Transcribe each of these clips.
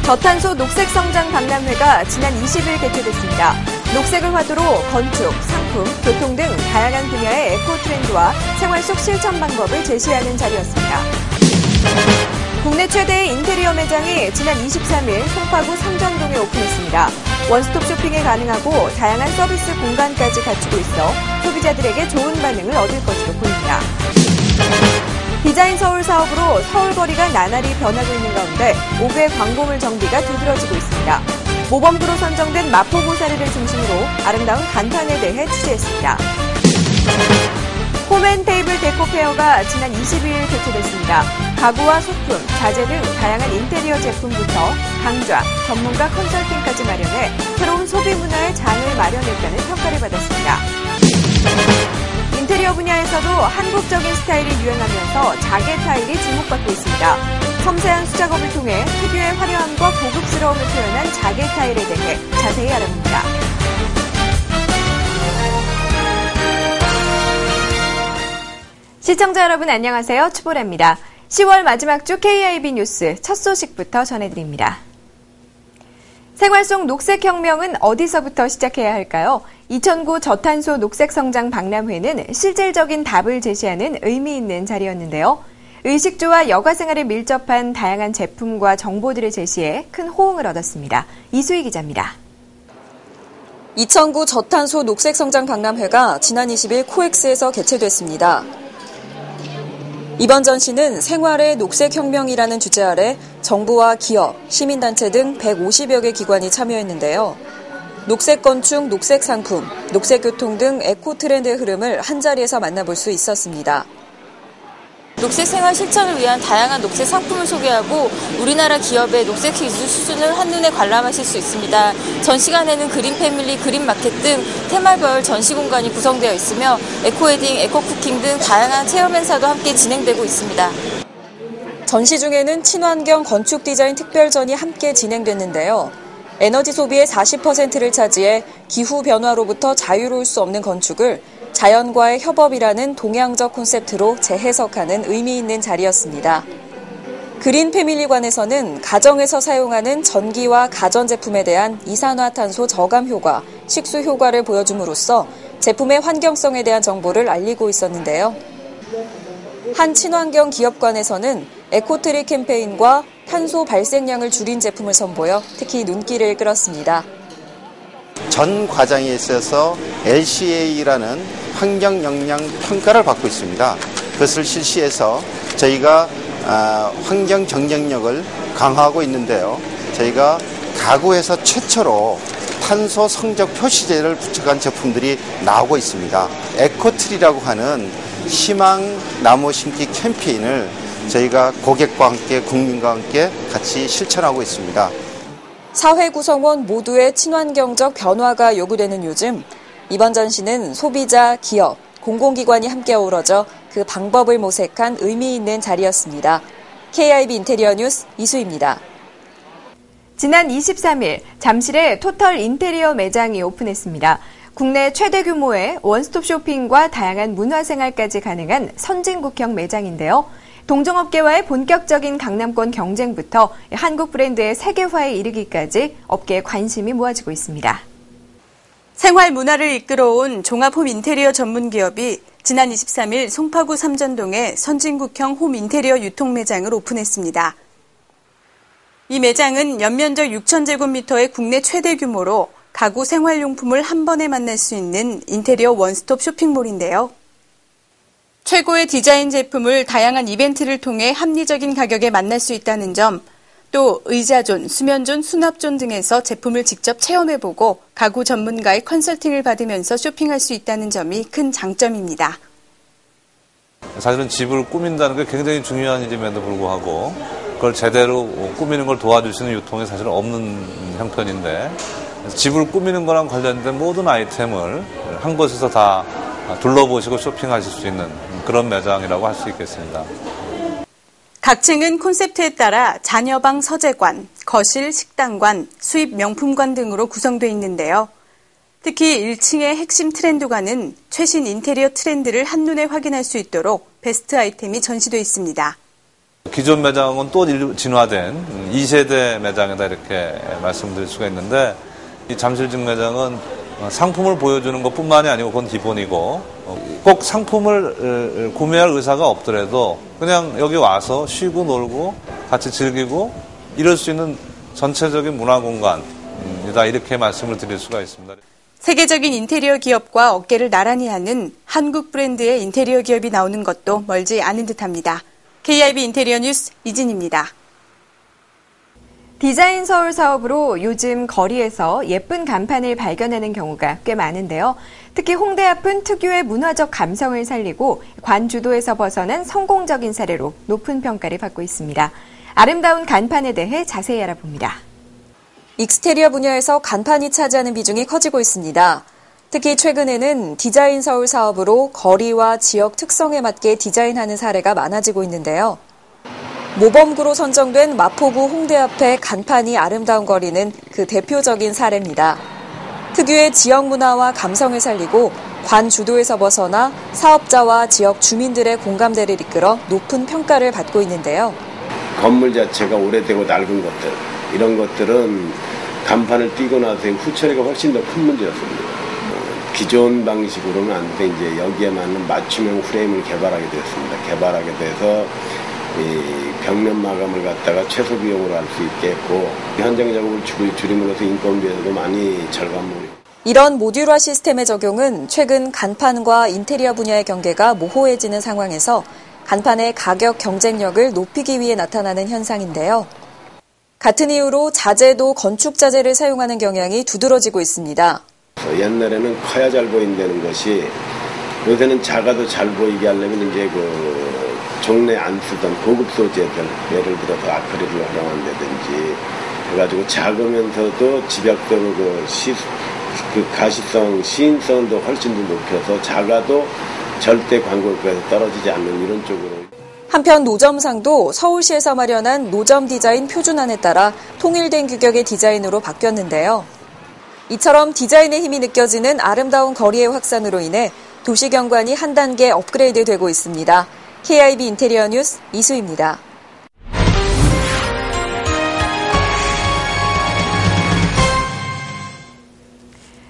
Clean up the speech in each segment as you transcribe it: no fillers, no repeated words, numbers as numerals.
저탄소 녹색성장 박람회가 지난 20일 개최됐습니다. 녹색을 화두로 건축, 상품, 교통 등 다양한 분야의 에코 트렌드와 생활 속 실천 방법을 제시하는 자리였습니다. 국내 최대의 인테리어 매장이 지난 23일 송파구 삼전동에 오픈했습니다. 원스톱 쇼핑이 가능하고 다양한 서비스 공간까지 갖추고 있어 소비자들에게 좋은 반응을 얻을 것으로 보입니다. 디자인 서울 사업으로 서울거리가 나날이 변하고 있는 가운데 5개 광고물 정비가 두드러지고 있습니다. 모범구로 선정된 마포고사리를 중심으로 아름다운 간판에 대해 취재했습니다. 홈앤테이블 데코 페어가 지난 22일 개최됐습니다. 가구와 소품, 자재 등 다양한 인테리어 제품부터 강좌, 전문가 컨설팅까지 마련해 새로운 소비 문화의 장을 마련했다는 평가를 받았습니다. 인테리어 분야에서도 한국적인 스타일이 유행하면서 자개 타일이 주목받고 있습니다. 섬세한 수작업을 통해 특유의 화려함과 고급스러움을 표현한 자개 타일에 대해 자세히 알아봅니다. 시청자 여러분 안녕하세요. 추보라입니다. 10월 마지막 주 KIB 뉴스 첫 소식부터 전해드립니다. 생활 속 녹색혁명은 어디서부터 시작해야 할까요? 2009 저탄소 녹색성장 박람회는 실질적인 답을 제시하는 의미 있는 자리였는데요. 의식주와 여가생활에 밀접한 다양한 제품과 정보들을 제시해 큰 호응을 얻었습니다. 이수희 기자입니다. 2009 저탄소 녹색성장 박람회가 지난 20일 코엑스에서 개최됐습니다. 이번 전시는 생활의 녹색혁명이라는 주제 아래 정부와 기업, 시민단체 등 150여 개 기관이 참여했는데요. 녹색 건축, 녹색 상품, 녹색 교통 등 에코 트렌드의 흐름을 한자리에서 만나볼 수 있었습니다. 녹색 생활 실천을 위한 다양한 녹색 상품을 소개하고 우리나라 기업의 녹색 기술 수준을 한눈에 관람하실 수 있습니다. 전 시간에는 그린 패밀리, 그린 마켓 등 테마별 전시 공간이 구성되어 있으며 에코웨딩, 에코쿠킹 등 다양한 체험 행사도 함께 진행되고 있습니다. 전시 중에는 친환경 건축 디자인 특별전이 함께 진행됐는데요. 에너지 소비의 40%를 차지해 기후 변화로부터 자유로울 수 없는 건축을 자연과의 협업이라는 동양적 콘셉트로 재해석하는 의미 있는 자리였습니다. 그린 패밀리관에서는 가정에서 사용하는 전기와 가전제품에 대한 이산화탄소 저감 효과, 식수 효과를 보여줌으로써 제품의 환경성에 대한 정보를 알리고 있었는데요. 한 친환경 기업관에서는 에코트리 캠페인과 탄소 발생량을 줄인 제품을 선보여 특히 눈길을 끌었습니다. 전 과정에 있어서 LCA라는 환경 영향 평가를 받고 있습니다. 그것을 실시해서 저희가 환경 경쟁력을 강화하고 있는데요. 저희가 가구에서 최초로 탄소 성적 표시제를 부착한 제품들이 나오고 있습니다. 에코트리라고 하는 희망 나무 심기 캠페인을 저희가 고객과 함께 국민과 함께 같이 실천하고 있습니다. 사회 구성원 모두의 친환경적 변화가 요구되는 요즘 이번 전시는 소비자, 기업, 공공기관이 함께 어우러져 그 방법을 모색한 의미 있는 자리였습니다. KIB 인테리어 뉴스 이수희입니다. 지난 23일 잠실에 토털 인테리어 매장이 오픈했습니다. 국내 최대 규모의 원스톱 쇼핑과 다양한 문화생활까지 가능한 선진국형 매장인데요. 동종업계와의 본격적인 강남권 경쟁부터 한국 브랜드의 세계화에 이르기까지 업계에 관심이 모아지고 있습니다. 생활 문화를 이끌어온 종합홈 인테리어 전문 기업이 지난 23일 송파구 삼전동에 선진국형 홈 인테리어 유통 매장을 오픈했습니다. 이 매장은 연면적 6,000제곱미터의 국내 최대 규모로 가구 생활용품을 한 번에 만날 수 있는 인테리어 원스톱 쇼핑몰인데요. 최고의 디자인 제품을 다양한 이벤트를 통해 합리적인 가격에 만날 수 있다는 점, 또 의자존, 수면존, 수납존 등에서 제품을 직접 체험해보고 가구 전문가의 컨설팅을 받으면서 쇼핑할 수 있다는 점이 큰 장점입니다. 사실은 집을 꾸민다는 게 굉장히 중요한 일임에도 불구하고 그걸 제대로 꾸미는 걸 도와주시는 유통이 사실은 없는 형편인데 집을 꾸미는 거랑 관련된 모든 아이템을 한 곳에서 다 둘러보시고 쇼핑하실 수 있는 그런 매장이라고 할 수 있겠습니다. 각 층은 콘셉트에 따라 자녀방 서재관, 거실 식당관, 수입 명품관 등으로 구성되어 있는데요. 특히 1층의 핵심 트렌드관은 최신 인테리어 트렌드를 한눈에 확인할 수 있도록 베스트 아이템이 전시되어 있습니다. 기존 매장은 또 진화된 2세대 매장이다 이렇게 말씀드릴 수가 있는데 이 잠실직 매장은 상품을 보여주는 것뿐만이 아니고 그건 기본이고 꼭 상품을 구매할 의사가 없더라도 그냥 여기 와서 쉬고 놀고 같이 즐기고 이럴 수 있는 전체적인 문화공간이다 이렇게 말씀을 드릴 수가 있습니다. 세계적인 인테리어 기업과 어깨를 나란히 하는 한국 브랜드의 인테리어 기업이 나오는 것도 멀지 않은 듯합니다. KIB 인테리어 뉴스 이진입니다. 디자인 서울 사업으로 요즘 거리에서 예쁜 간판을 발견하는 경우가 꽤 많은데요. 특히 홍대 앞은 특유의 문화적 감성을 살리고 관주도에서 벗어난 성공적인 사례로 높은 평가를 받고 있습니다. 아름다운 간판에 대해 자세히 알아봅니다. 익스테리어 분야에서 간판이 차지하는 비중이 커지고 있습니다. 특히 최근에는 디자인 서울 사업으로 거리와 지역 특성에 맞게 디자인하는 사례가 많아지고 있는데요. 모범구로 선정된 마포구 홍대 앞의 간판이 아름다운 거리는 그 대표적인 사례입니다. 특유의 지역 문화와 감성을 살리고 관주도에서 벗어나 사업자와 지역 주민들의 공감대를 이끌어 높은 평가를 받고 있는데요. 건물 자체가 오래되고 낡은 것들, 이런 것들은 간판을 띄고 나서의 후처리가 훨씬 더 큰 문제였습니다. 기존 방식으로는 안 돼 이제 여기에 맞는 맞춤형 프레임을 개발하게 되었습니다. 개발하게 돼서 이 벽면 마감을 갖다가 최소 비용으로 할 수 있게 했고 현장 작업을 줄임으로써 인건비에서도 많이 절감을. 이런 모듈화 시스템의 적용은 최근 간판과 인테리어 분야의 경계가 모호해지는 상황에서 간판의 가격 경쟁력을 높이기 위해 나타나는 현상인데요. 같은 이유로 자재도 건축 자재를 사용하는 경향이 두드러지고 있습니다. 옛날에는 커야 잘 보인다는 것이 요새는 작아도 잘 보이게 하려면 이제 종래 안 쓰던 고급 소재들, 예를 들어서 아크릴을 활용한다든지 해가지고 작으면서도 집약적으로 가시성, 시인성도 훨씬 더 높여서 작아도 절대 광고가에서 떨어지지 않는 이런 쪽으로. 한편 노점상도 서울시에서 마련한 노점 디자인 표준안에 따라 통일된 규격의 디자인으로 바뀌었는데요. 이처럼 디자인의 힘이 느껴지는 아름다운 거리의 확산으로 인해 도시 경관이 한 단계 업그레이드되고 있습니다. KIB 인테리어 뉴스 이수입니다.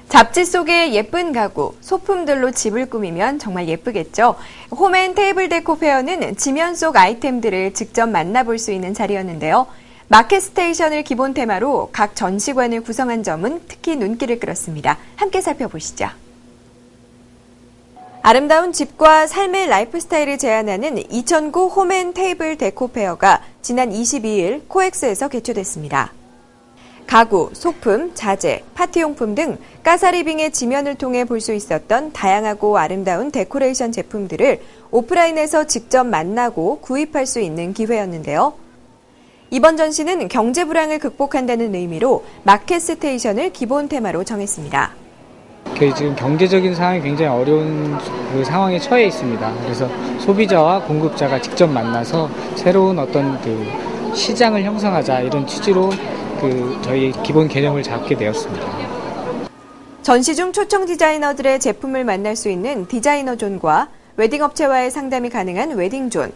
잡지 속의 예쁜 가구, 소품들로 집을 꾸미면 정말 예쁘겠죠. 홈앤 테이블 데코 페어는 지면 속 아이템들을 직접 만나볼 수 있는 자리였는데요. 마켓 스테이션을 기본 테마로 각 전시관을 구성한 점은 특히 눈길을 끌었습니다. 함께 살펴보시죠. 아름다운 집과 삶의 라이프 스타일을 제안하는 2009 홈앤 테이블 데코 페어가 지난 22일 코엑스에서 개최됐습니다. 가구, 소품, 자재, 파티용품 등 까사리빙의 지면을 통해 볼 수 있었던 다양하고 아름다운 데코레이션 제품들을 오프라인에서 직접 만나고 구입할 수 있는 기회였는데요. 이번 전시는 경제 불황을 극복한다는 의미로 마켓 스테이션을 기본 테마로 정했습니다. 지금 경제적인 상황이 굉장히 어려운 그 상황에 처해 있습니다. 그래서 소비자와 공급자가 직접 만나서 새로운 어떤 그 시장을 형성하자 이런 취지로 저희 기본 개념을 잡게 되었습니다. 전시 중 초청 디자이너들의 제품을 만날 수 있는 디자이너존과 웨딩업체와의 상담이 가능한 웨딩존,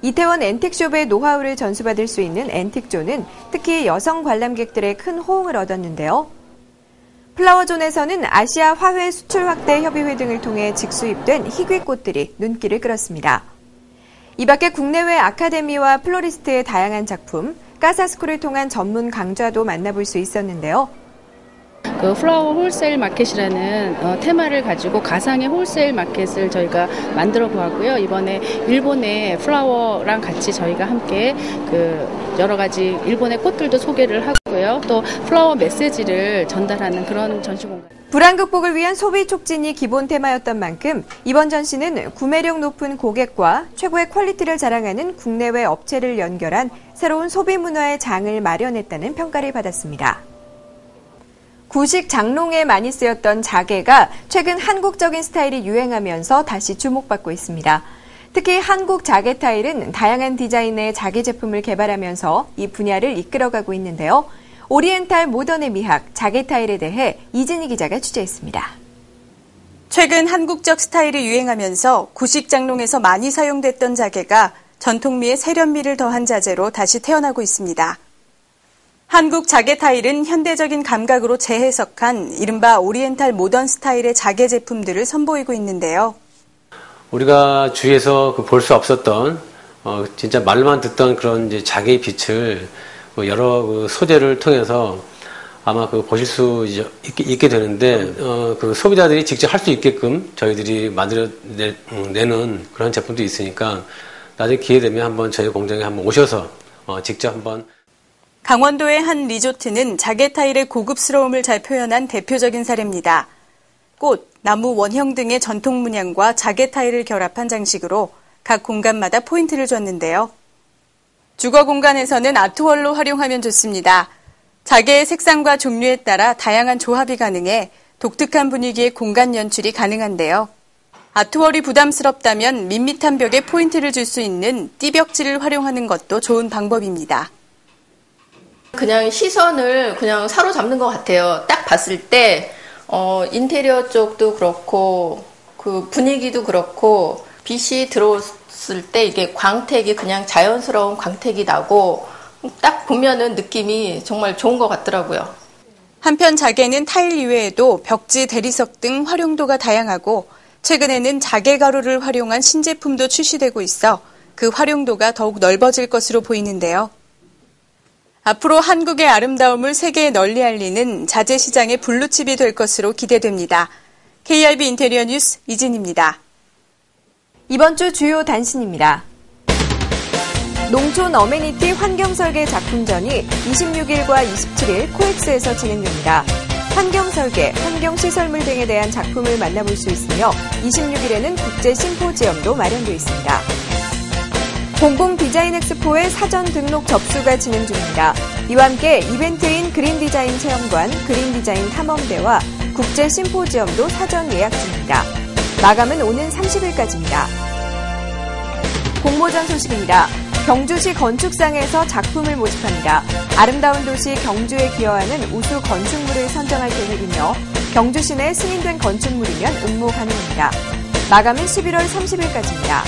이태원 앤틱숍의 노하우를 전수받을 수 있는 앤틱존은 특히 여성 관람객들의 큰 호응을 얻었는데요. 플라워존에서는 아시아 화훼 수출 확대 협의회 등을 통해 직수입된 희귀꽃들이 눈길을 끌었습니다. 이 밖에 국내외 아카데미와 플로리스트의 다양한 작품, 까사스쿨을 통한 전문 강좌도 만나볼 수 있었는데요. 그 플라워 홀세일 마켓이라는 테마를 가지고 가상의 홀세일 마켓을 저희가 만들어 보았고요. 이번에 일본의 플라워랑 같이 저희가 함께 여러 가지 일본의 꽃들도 소개를 하고요. 또 플라워 메시지를 전달하는 그런 전시 공간. 불안 극복을 위한 소비 촉진이 기본 테마였던 만큼 이번 전시는 구매력 높은 고객과 최고의 퀄리티를 자랑하는 국내외 업체를 연결한 새로운 소비 문화의 장을 마련했다는 평가를 받았습니다. 구식 장롱에 많이 쓰였던 자개가 최근 한국적인 스타일이 유행하면서 다시 주목받고 있습니다. 특히 한국 자개 타일은 다양한 디자인의 자개 제품을 개발하면서 이 분야를 이끌어가고 있는데요. 오리엔탈 모던의 미학, 자개 타일에 대해 이진희 기자가 취재했습니다. 최근 한국적 스타일이 유행하면서 구식 장롱에서 많이 사용됐던 자개가 전통미에 세련미를 더한 자재로 다시 태어나고 있습니다. 한국 자개 타일은 현대적인 감각으로 재해석한 이른바 오리엔탈 모던 스타일의 자개 제품들을 선보이고 있는데요. 우리가 주위에서 볼 수 없었던 진짜 말만 듣던 그런 이제 자개의 빛을 여러 소재를 통해서 아마 보실 수 있게 되는데 소비자들이 직접 할 수 있게끔 저희들이 만들어내는 그런 제품도 있으니까 나중에 기회 되면 한번 저희 공장에 한번 오셔서 직접 한번. 강원도의 한 리조트는 자개 타일의 고급스러움을 잘 표현한 대표적인 사례입니다. 꽃, 나무, 원형 등의 전통 문양과 자개 타일을 결합한 장식으로 각 공간마다 포인트를 줬는데요. 주거 공간에서는 아트월로 활용하면 좋습니다. 자개의 색상과 종류에 따라 다양한 조합이 가능해 독특한 분위기의 공간 연출이 가능한데요. 아트월이 부담스럽다면 밋밋한 벽에 포인트를 줄 수 있는 띠벽지를 활용하는 것도 좋은 방법입니다. 그냥 시선을 그냥 사로잡는 것 같아요. 딱 봤을 때 인테리어 쪽도 그렇고 그 분위기도 그렇고 빛이 들어왔을 때 이게 광택이 그냥 자연스러운 광택이 나고 딱 보면은 느낌이 정말 좋은 것 같더라고요. 한편 자개는 타일 이외에도 벽지, 대리석 등 활용도가 다양하고 최근에는 자개 가루를 활용한 신제품도 출시되고 있어 그 활용도가 더욱 넓어질 것으로 보이는데요. 앞으로 한국의 아름다움을 세계에 널리 알리는 자재 시장의 블루칩이 될 것으로 기대됩니다. KRB 인테리어 뉴스 이진입니다. 이번 주 주요 단신입니다. 농촌 어메니티 환경설계 작품전이 26일과 27일 코엑스에서 진행됩니다. 환경설계, 환경시설물 등에 대한 작품을 만나볼 수 있으며 26일에는 국제 심포지엄도 마련되어 있습니다. 공공 디자인 엑스포의 사전 등록 접수가 진행 중입니다. 이와 함께 이벤트인 그린 디자인 체험관, 그린 디자인 탐험대와 국제 심포지엄도 사전 예약 중입니다. 마감은 오는 30일까지입니다. 공모전 소식입니다. 경주시 건축상에서 작품을 모집합니다. 아름다운 도시 경주에 기여하는 우수 건축물을 선정할 계획이며 경주시 내 승인된 건축물이면 응모 가능합니다. 마감은 11월 30일까지입니다.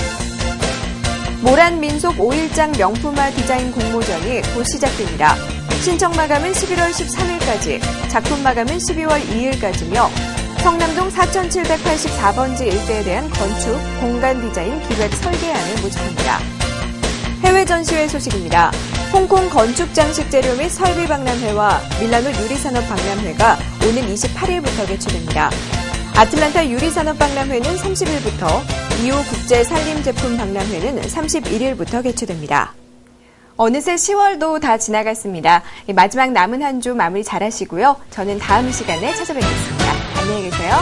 모란 민속 5일장 명품화 디자인 공모전이 곧 시작됩니다. 신청 마감은 11월 13일까지, 작품 마감은 12월 2일까지며 성남동 4784번지 일대에 대한 건축, 공간 디자인, 기획, 설계안을 모집합니다. 해외 전시회 소식입니다. 홍콩 건축 장식 재료 및 설비 박람회와 밀라노 유리산업 박람회가 오는 28일부터 개최됩니다. 아틀란타 유리산업 박람회는 30일부터, 이후 국제 산림 제품 박람회는 31일부터 개최됩니다. 어느새 10월도 다 지나갔습니다. 마지막 남은 한 주 마무리 잘 하시고요. 저는 다음 시간에 찾아뵙겠습니다. 안녕히 계세요.